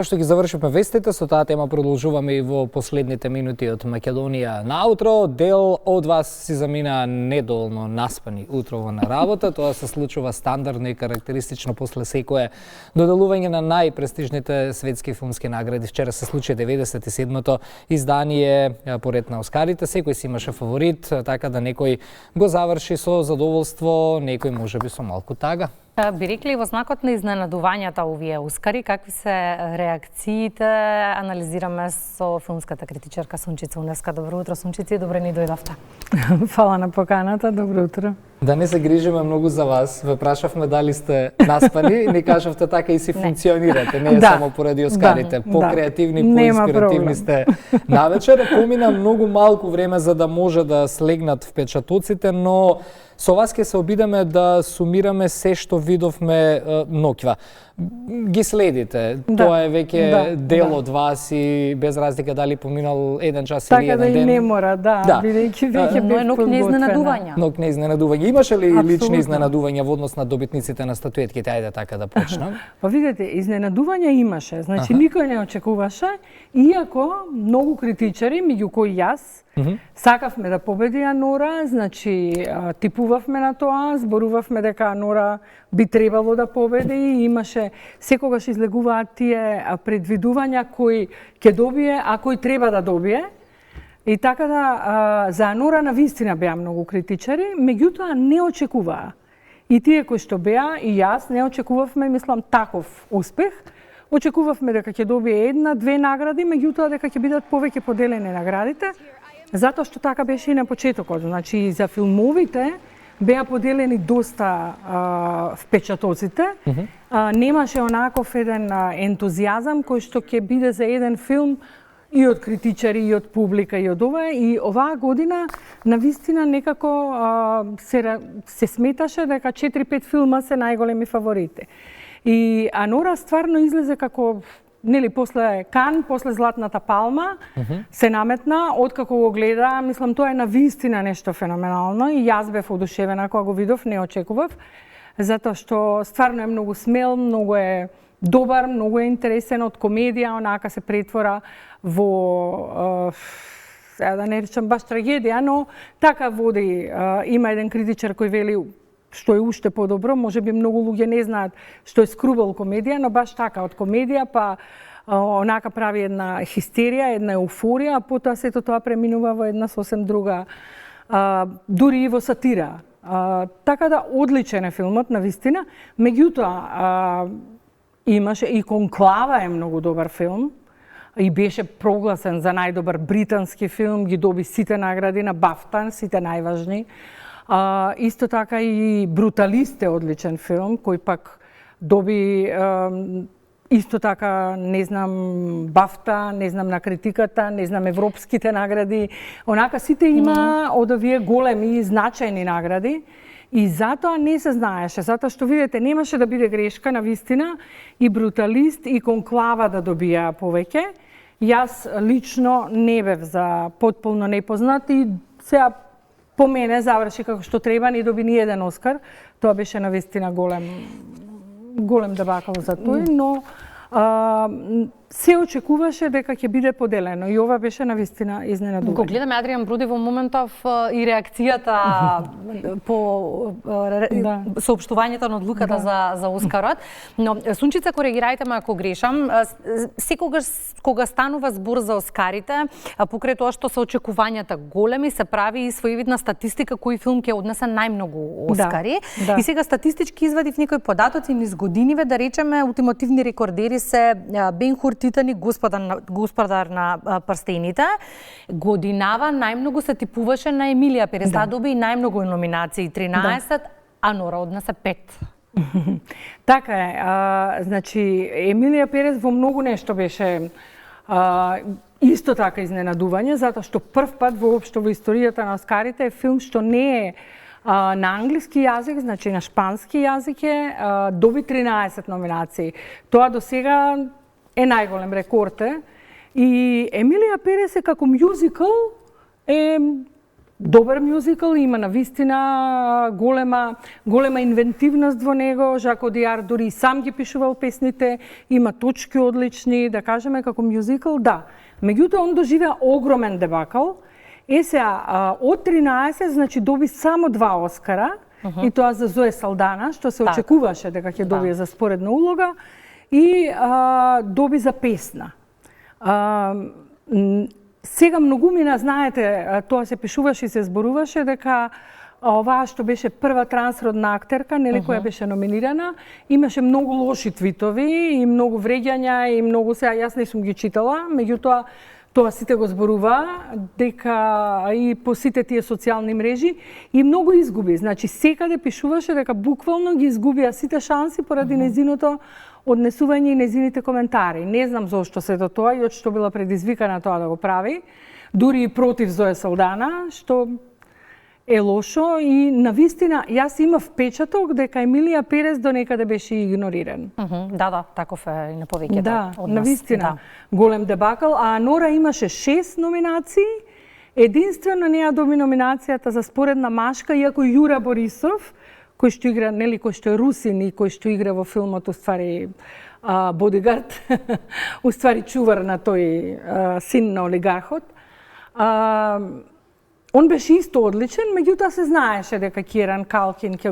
Што ги завршивме вестите, со таа тема продолжуваме и во последните минути од Македонија наутро. Дел од вас си замина недолно наспани утрово на работа. Тоа се случува стандардно и карактеристично после секое доделување на најпрестижните светски филмски награди. Вчера се случи 97-то издание поред на Оскарите. Секој си имаше фаворит, така да некој го заврши со задоволство, некој можеби со малку тага. Би рекли во знакот на изненадувањата овие Оскари, какви се реакциите, анализираме со филмската критичарка Сунчица Уневска. Добро утро, Сунчица, и добре ни дојдовте. Фала на поканата, добро утро. Да не се грижиме многу за вас. Ве прашавме дали сте наспани, ни кажавте така и си функционирате, не е само поради Оскарите. По-креативни, по-инспиративни сте навечер. Помина многу малку време за да може да слегнат впечатоците, но со вас ќе се обидеме да сумираме се што видовме ноќва. Ги следите. Тоа е веќе дел од вас и без разлика дали поминал еден час или еден ден. Така да и не мора, бидејќи веќе бев ног на изненадувања. Ног на изненадување. Имаше ли лични изненадувања во однос на добитниците на статуетките? Ајде така да почнам. Па видете, изненадувања имаше. Значи никој не очекуваше, иако многу критичари, меѓу кои јас, сакавме да победи Анора, значи типувавме на тоа, зборувавме дека Анора би требало да победи и имаше секогаш излегуваат тие предвидувања кој ќе добие, а кој треба да добие. И така да за Анора навистина беа многу критичари, меѓутоа не очекуваа. И тие кои што беа и јас не очекувавме, мислам, таков успех. Очекувавме дека ќе добие една-две награди, меѓутоа дека ќе бидат повеќе поделени наградите. Затоа што така беше и на почетокот. Значи, за филмовите беа поделени доста впечатоците. Немаше онаков еден ентузијазам кој што ќе биде за еден филм и од критичари, и од публика, и од ова. И оваа година, навистина, некако се сметаше дека 4-5 филма се најголеми фаворити. И Анора стварно излезе како после Кан, после Златната палма, се наметна, откако го гледа, мислам, тоа е навистина нешто феноменално и јас бев одушевена кога го видов, не очекував, затоа што стварно е многу смел, многу е добар, многу е интересен, од комедија, онака се претвора во, да не речам баш трагедија, но така води. Има еден критичар кој вели што е уште подобро, можеби многу луѓе не знаат што е скрубал комедија, но баш така, од комедија па онака прави една хистерија, една еуфорија, а потоа сето тоа преминува во една сосем друга, дури и во сатира. Така да, одличен е филмот, навистина. Меѓутоа, имаше и Конклава е многу добар филм и беше прогласен за најдобар британски филм, ги доби сите награди на Бафта, сите најважни. Исто така и Бруталист е одличен филм, кој пак доби исто така, не знам, Бафта, не знам на критиката, не знам европските награди. Онака сите има од овие големи значајни награди. И затоа не се знаеше, затоа што видите, немаше да биде грешка навистина и Бруталист и Конклава да добија повеќе. Јас лично не бев за потполно непознат и сега по мене заврши како што треба, не доби ни еден Оскар. Тоа беше навистина голем дебакал за тој, но се очекуваше дека ќе биде поделено и ова беше навистина изненадување. Го гледаме Адријан Броди во моментов и реакцијата по соопштувањето на одлуката за Оскарот, но Сунчица, коригирајте ме ако грешам, секогаш кога станува збор за Оскарите, покрај тоа што се очекувањата големи, се прави и своевидна статистика кој филм ќе однесе најмногу Оскари. И сега статистички извадив некои податоци низ годиниве, да речеме ултимативни рекордери се Бен Хур, Титаник, Господар на прстените. Годинава најмногу се типуваше на Емилија Перес. Таа доби и најмногу номинации, 13, а Нора однесе 5. Така е. Значи, Емилија Перес во многу нешто беше исто така изненадување, затоа што прв пат воопшто во историјата на Оскарите е филм што не е на англиски јазик, значи на шпански јазик е, доби 13 номинации. Тоа до сега е најголем рекорд. И Емилија Перес е како мюзикл е добар мюзикл, има навистина голема инвентивност во него. Жак Одиар дури и сам ги пишувал песните, има точки одлични, да кажеме како мюзикл, да. Меѓутоа, он доживеа огромен дебакл. Сега, од 13, значи доби само 2 Оскара, и тоа за Зоe Салдана, што се очекуваше дека ќе добие за споредна улога, и доби за песна. Сега многумина, знаете, тоа се пишуваше и се зборуваше дека оваа што беше прва трансродна актерка, нели, која беше номинирана, имаше многу лоши твитови и многу вреѓања и многу, сега јас не сум ги читала, меѓутоа тоа сите го зборува, дека и по сите тие социјални мрежи и многу изгуби. Значи секаде пишуваше дека буквално ги изгубија сите шанси поради незиното однесување и незините коментари. Не знам зошто се до тоа и од што била предизвикана тоа да го прави, дури и против Зоe Салдана, што е лошо и навистина јас имав впечаток дека Емилија Перес до некаде беше игнориран. Да, таков е и на повеќето да, од нас. Навистина, голем дебакл, а Нора имаше 6 номинации, единствено неа доби номинацијата за споредна машка, иако Јура Борисов, кој што игра, нели, кој што е русин и кој што игра во филмот, уствари бодигард, уствари чувар на тој син на олигархот. Он беше исто одличен, меѓутоа се знаеше дека Киран Калкин ќе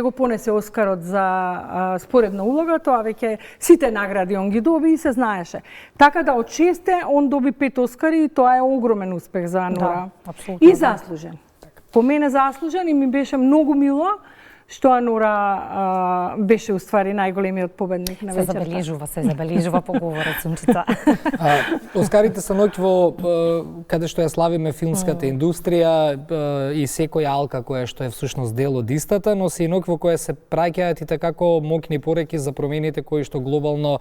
го понесе Оскарот за споредна улога, тоа веќе сите награди он ги доби и се знаеше. Така да од 6 он доби 5 Оскари и тоа е огромен успех за Нора. Да, и заслужен. По мене заслужен и ми беше многу мило што Нора беше уствари најголемиот победник на вечерта. Се забележува по говорот, Сунчица. Оскарите се ноќ каде што ја славиме филмската индустрија и секоја алка која што е всушност дел од истата, но се и ноќ во која се праќаат и како мокни пореки за промените кои што глобално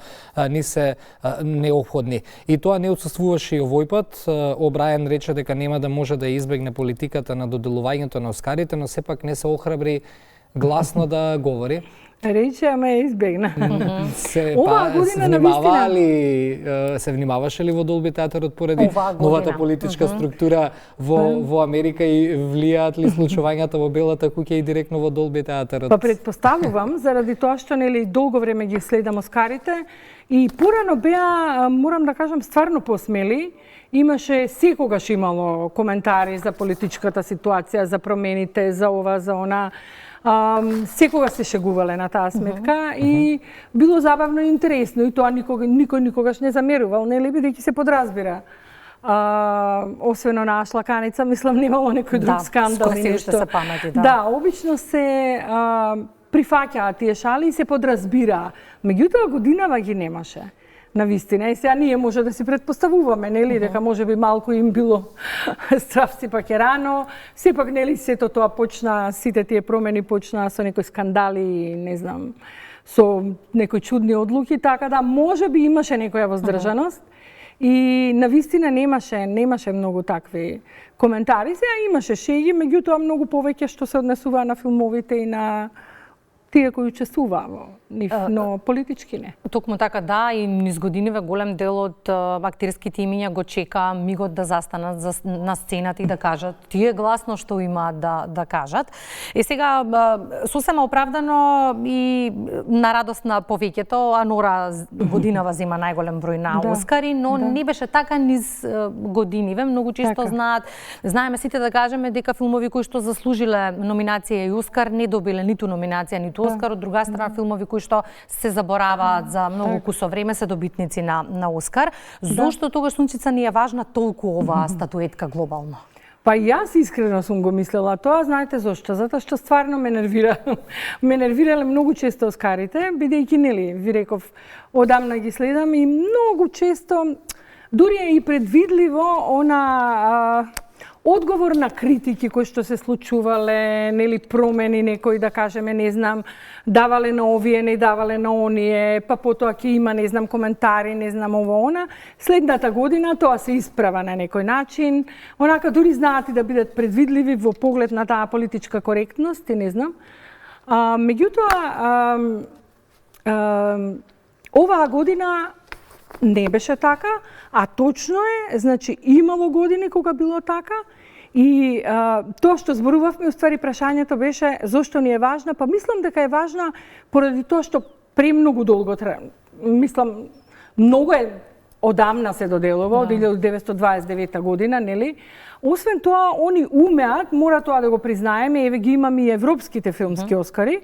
ни се неопходни. И тоа не отсуствуваше и овој пат. Обрајан рече дека нема да може да избегне политиката на доделувањето на Оскарите, но сепак не се охрабри гласно да говори. Рече, ама ја избегна. Оваа година навистина се внимаваше ли во Долби театарот поради новата политичка структура во Америка и влијаат ли случувањата во Белата куќа и директно во Долби театарот? Па предпоставувам, заради тоа што нели долго време ги следам Оскарите и порано беа, морам да кажам, стварно посмели. Имаше, секогаш имало коментари за политичката ситуација, за промените, за ова, за она. Секогаш се шегувале на таа сметка и било забавно и интересно и тоа никој никогаш не замерувал, нели, бидејќи се подразбира. Освено на Ашлаканица, мислам, немало некој друг скандал и нешто. Се памати, да, обично се прифаќаат тие шали и се подразбира. Меѓутоа годинава ги немаше. Навистина. И сега ние може да си предпоставуваме, нели, дека може би малку им било страв сепак е рано. Сепак, нели, сето тоа почна, сите тие промени почнаа со некои скандали, не знам, со некои чудни одлуки, така да може би имаше некоја воздржаност. И навистина немаше многу такви коментари. Сега имаше шеги, меѓутоа многу повеќе што се однесуваа на филмовите и на тие кои учествуваа во нив, но политички не. Токму така, да, и низ годиниве голем дел од актерските имиња го чека мигот да застанат на сцената и да кажат тие гласно што имаат да кажат. И сега сосема оправдано и на радост на повеќето, Нора годинава зема најголем број на Оскари, но не беше така низ годиниве. Многу често знаеме сите да кажеме дека филмови кои што заслужиле номинација и Оскар не добиле ниту номинација, ниту Оскар, од друга страна филмови кои што се забораваат за многу кусо време се добитници на Оскар. Зошто тогаш, Сунчица, не е важна толку оваа статуетка глобално? Па јас искрено сум го мислела тоа, знаете зошто? Затоа што стварно ме нервира. Ме нервирале многу често Оскарите, бидејќи, нели, ви реков, одамна ги следам и многу често, дури е и предвидливо одговор на критики кои што се случувале, нели, промени некои, да кажеме, не знам, давале на овие, не давале на оние, па потоа ќе има, не знам, коментари, не знам, ово она. Следната година тоа се исправа на некој начин, онака дури знаат и да бидат предвидливи во поглед на таа политичка коректност, и не знам. Меѓутоа, оваа година не беше така, а точно е, значи имало години кога било така И тоа што зборувавме, уствари прашањето беше зошто ни е важна, па мислам дека е важна поради тоа што премногу долго мислам, многу е одамна се доделува, од 1929 година, нели? Освен тоа, они умеат, мора тоа да го признаеме, еве ги имаме и европските филмски Оскари.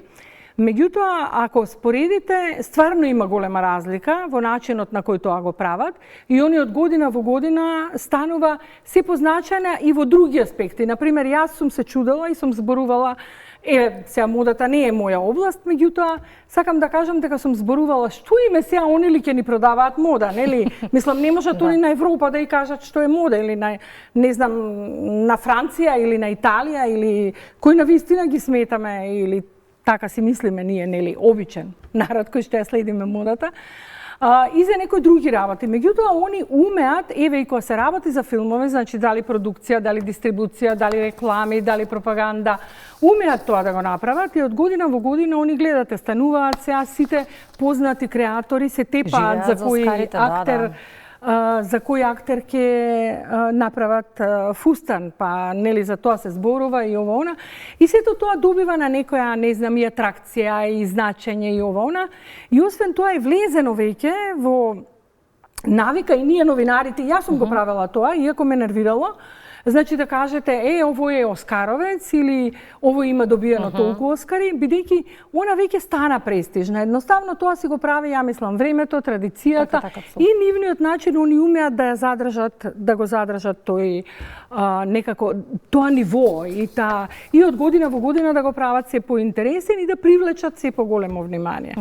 Меѓутоа, ако споредите, стварно има голема разлика во начинот на кој тоа го прават и они од година во година станува се позначена и во други аспекти. Например, јас сум се чудела и сум зборувала, сега модата не е моја област, меѓутоа, сакам да кажам дека сум зборувала што име сега они ли ќе ни продаваат мода, нели? Мислам, не можат они на Европа да ја кажат што е мода, или на, не знам, на Франција, или на Италија, или кој на вистина ги сметаме, или така си мислиме ние, нели, обичен народ кој што ја следиме модата, и за некои други работи. Меѓутоа, они умеат, еве и кога се работи за филмови, значи дали продукција, дали дистрибуција, дали реклами, дали пропаганда, умеат тоа да го направат и од година во година они гледате, стануваат сега сите познати креатори, се тепаат за кој актер, за кој актер ќе направат фустан, па нели за тоа се зборува и ова она. И сето тоа добива на некоја, не знам, и атракција и значење и ова она. И освен тоа е влезено веќе во навика и ние новинарите, јас сум го правела тоа, иако ме нервирало. Значи да кажете, ово е Оскаровец или ово има добиено толку Оскари, бидејќи она веќе стана престижна. Едноставно тоа си го прави, ја мислам, времето, традицијата и нивниот начин они умеат да ја задржат, да го задржат тој некако тоа ниво и од година во година да го прават се поинтересен и да привлечат се поголемо внимание.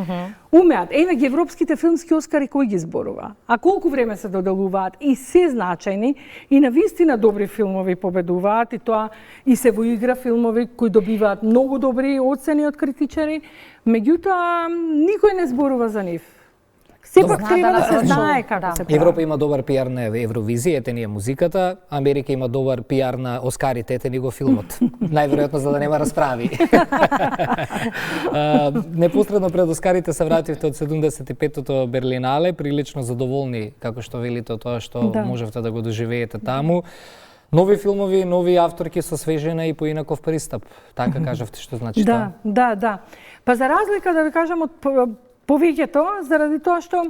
Умеат. Еве ги европските филмски Оскари кој ги зборува? А колку време се доделуваат и се значајни и на вистина добри филмови победуваат и тоа и се во игра филмови кои добиваат многу добри оцени од критичари, меѓутоа никој не зборува за нив. Сепак треба да се знае како се прави. Европа има добар пиар на Евровизија, ете ни е музиката, Америка има добар пиар на Оскарите, ете ни го филмот. Најверојатно за да нема расправи. Непосредно пред Оскарите се вративте од 75-тото Берлинале, прилично задоволни, како што велите, тоа што можевте да го доживеете таму. Нови филмови, нови авторки со свежена и поинаков пристап. Така кажавте, што значи тоа? Да. Па за разлика, да ви кажам, од повеќето, заради тоа што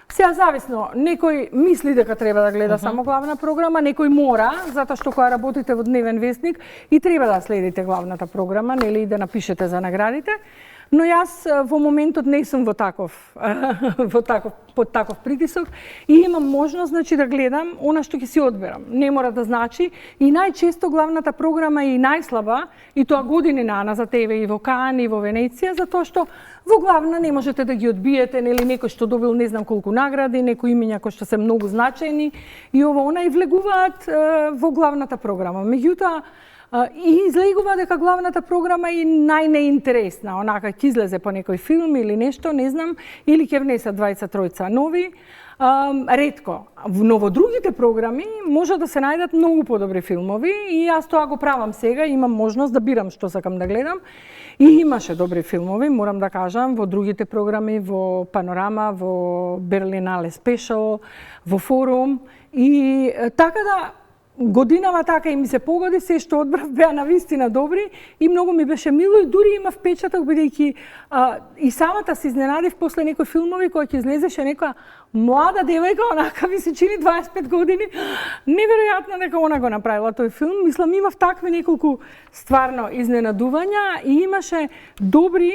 сега зависно, некој мисли дека треба да гледа само главна програма, некој мора, затоа што кога работите во Дневен вестник и треба да следите главната програма, нели, и да напишете за наградите. Но јас во моментот не сум под таков притисок и имам можност, значи, да гледам она што ќе си одберам. Не мора да значи и најчесто главната програма е и најслаба и тоа години наназад, еве и во Кан и во Венеција, затоа што во главна не можете да ги одбиете, нели, некој што добил не знам колку награди, некои имиња кои што се многу значајни и ова она и влегуваат во главната програма. Меѓутоа, и излегува дека главната програма е најнеинтересна, онака ќе излезе по некој филм или нешто, не знам, или ќе внесат 20-тројца нови, ретко. Но во другите програми може да се најдат многу подобри филмови и јас тоа го правам сега, имам можност да бирам што сакам да гледам. И имаше добри филмови, морам да кажам, во другите програми, во Панорама, во Берлинале Спешал, во Форум и така да годинава така и ми се погоди, се што одбрав беа навистина добри и многу ми беше мило и дури има впечаток бидејќи и самата се изненадив после некои филмови кои ќе излезеше некоја млада девојка, онака ми се чини 25 години, неверојатно дека она го направила тој филм. Мислам, имав такви неколку стварно изненадувања и имаше добри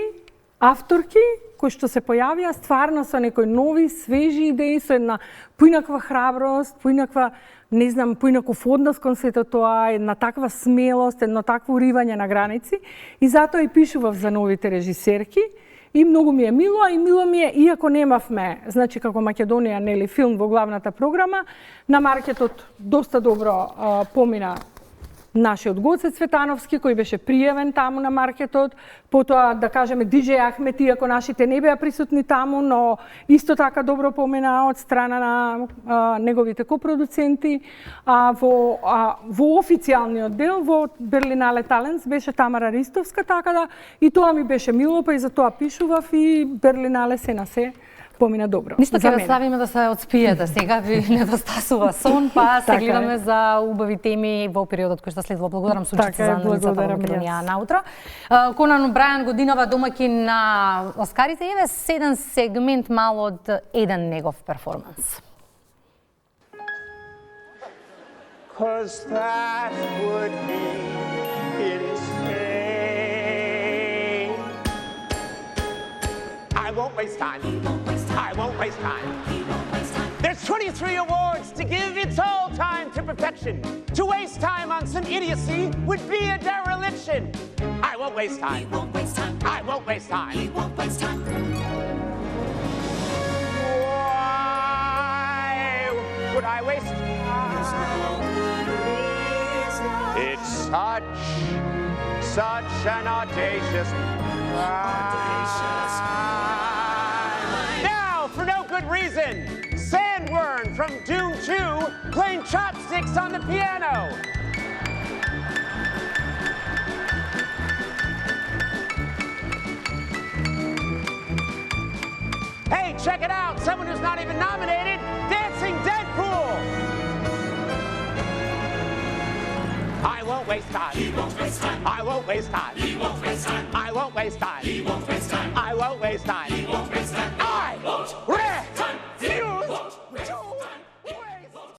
авторки кои што се појавија стварно со некои нови, свежи идеи, со една поинаква храброст, поинаква, не знам, поинаков однос кон сето тоа, една таква смелост, едно такво уривање на граници и затоа и пишував за новите режисерки и многу ми е мило, а и мило ми е, иако немавме, значи како Македонија, нели, филм во главната програма, на маркетот доста добро помина нашиот Гоце Цветановски, кој беше пријавен таму на маркетот, потоа, да кажеме, Диџеј Ахмет, иако нашите не беа присутни таму, но исто така добро помина од страна на неговите копродуценти. Во официјалниот дел, во Берлинале Таленс, беше Тамара Ристовска, така да и тоа ми беше мило, па и за тоа пишував и Берлинале се на се помина добро. Ништо ќе оставиме да се одспиете. Сега ви недостасува сон, па се гледаме за убави теми во периодот кој што следува. Благодарам Сунчица за анализата во Македонија наутро. Конан О'Брајан, годинава домаќин на Оскарите, еве седен сегмент мало од еден негов перформанс. 'Cause that would be insane. I won't waste time. I won't waste time. There's 23 awards to give its all time to perfection. To waste time on some idiocy would be a dereliction. I won't waste time. I won't waste time. Why would I waste time? It's such an audacious crime. Now, for no good reason, Sandworm from Doom 2 playing chopsticks on the piano. Hey, check it out! Someone who's not even nominated, Dancing Deadpool! I won't waste time. He won't waste time. I won't waste time. He won't waste time. I won't waste time. He won't waste time. I won't waste time.